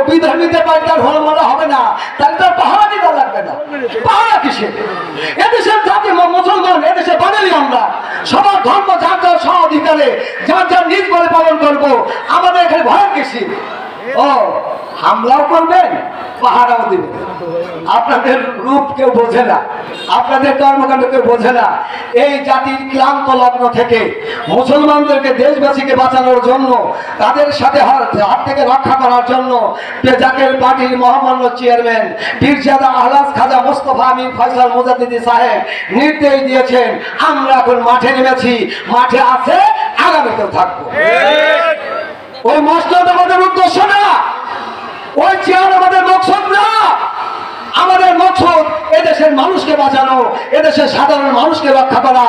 বিধর্মীদের বাড়ি তার হলমালা হবে না, তাহলে তার পাহারা দিতে লাগবে না। পাহারা কিসে? এদেশের জাতি মুসলমান, এদেশে বাঙালি আমরা, সবার ধর্ম যার যার সহ অধিকারে যার যার নিজ বলে পালন করবো। আমাদের এখানে ভয় কিসে? ও হামলাও করবেন, পাহারাও দিবেন। আপনাদের রূপ কেউ বোঝে না, আপনাদের কর্মকাণ্ড কেউ বোঝে না। এই জাতির ক্লান্ত লগ্ন থেকে মুসলমানদেরকে, দেশবাসীকে বাঁচানোর জন্য, তাদের সাথে হাত থেকে রক্ষা করার জন্য জাকের পার্টির মহামান্য চেয়ারম্যান পীরজাদা আহলাজ খাজা মোস্তফা আমির ফয়সাল মুজাদ্দিদি সাহেব নির্দেশ দিয়েছেন। আমরা এখন মাঠে নেমেছি, মাঠে আছে, আগামীতেও থাকবো। ওই মসনদ আমাদের উদ্দেশ্য না, ওই চেয়ার আমাদের মকসদ না। আমাদের মকসদ এদেশের মানুষকে বাঁচানো, এদেশের সাধারণ মানুষকে রক্ষা করা,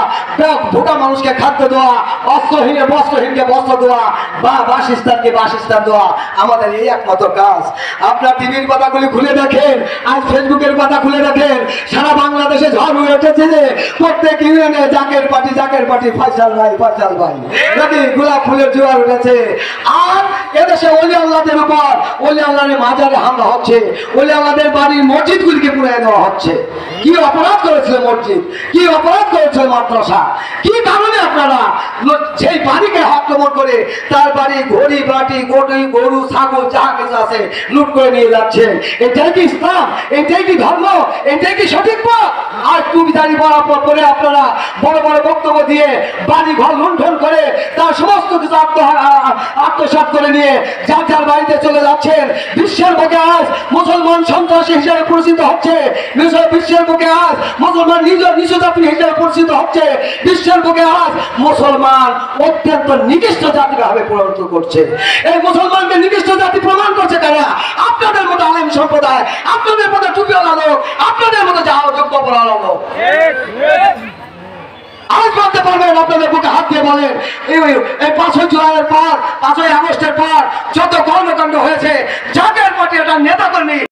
ভোকা মানুষকে খাদ্য দেওয়া, অস্ত্রহীনে বস্ত্রহীনকে বস্ত্র দেওয়া, বা বাসস্থানকে বাসস্থান দেওয়া, আমাদের এই একমাত্র কাজ। আপনার টিভির পাতাগুলি খুলে দেখেন, আজ ফেসবুকের পাতা খুলে দেখেন, সারা বাংলাদেশে ঝড় হয়ে উঠেছে যে প্রত্যেক ইউনিয়নে জাকের পার্টি ফয়সাল ভাই নাকি গোলাপ ফুলের জোয়ার উঠেছে। আর এদেশে ওলি আল্লাহদের উপর, ওলি আল্লাহর মাজারে হামলা হচ্ছে, ওলি আল্লাহদের বাড়ির মসজিদগুলিকে পুড়িয়ে দেওয়া হচ্ছে। কি অপরাধ করেছিল মসজিদ, কি অপরাধ করেছিল মাদ্রাসা, কি কারণে আপনারা সেই বাড়িকে আক্রমণ করে তার বাড়ি ঘড়ি বাটি গরু ছাগল যাহা কিছু আছে লুট করে নিয়ে যাচ্ছেন? এটাই কি ইসলাম? এটাই কি ধর্ম? এটাই কি সঠিক পথ? আর তুমি দাঁড়ি বরাবর করে আপনারা বড় বড় বক্তব্য দিয়ে বাড়ি ঘর লুণ্ঠন করে তার সমস্ত কিছু আত্মসাৎ করে নিয়ে যার যার বাড়িতে চলে যাচ্ছেন। বিশ্বের বুকে আজ মুসলমান সন্ত্রাসী হিসেবে পরিচিত হচ্ছে, বিশ্বের বুকে আজ মুসলমান নিজ জাতি হিসেবে পরিচিত হচ্ছে, বিশ্বের বুকে আজ মুসলমান অত্যন্ত নিকৃষ্ট জাতি ভাবে পরিণত করছে। এই মুসলমানকে নিকৃষ্ট জাতি প্রমাণ করছে কারা? আপনাদের মতো আলেম সম্প্রদায়, আপনাদের মতো টুপিওয়ালা লোক, আপনাদের মতো যাওয়া যোগ্য পড়ানো লোক। আজ বলতে পারবেন, আপনাদের বুকে হাত দিয়ে বলেন, এই 5ই জুলাইয়ের পর, 5ই আগস্টের পর যত কর্মকাণ্ড হয়েছে, জাকের পার্টি এটা নেতা কর্মী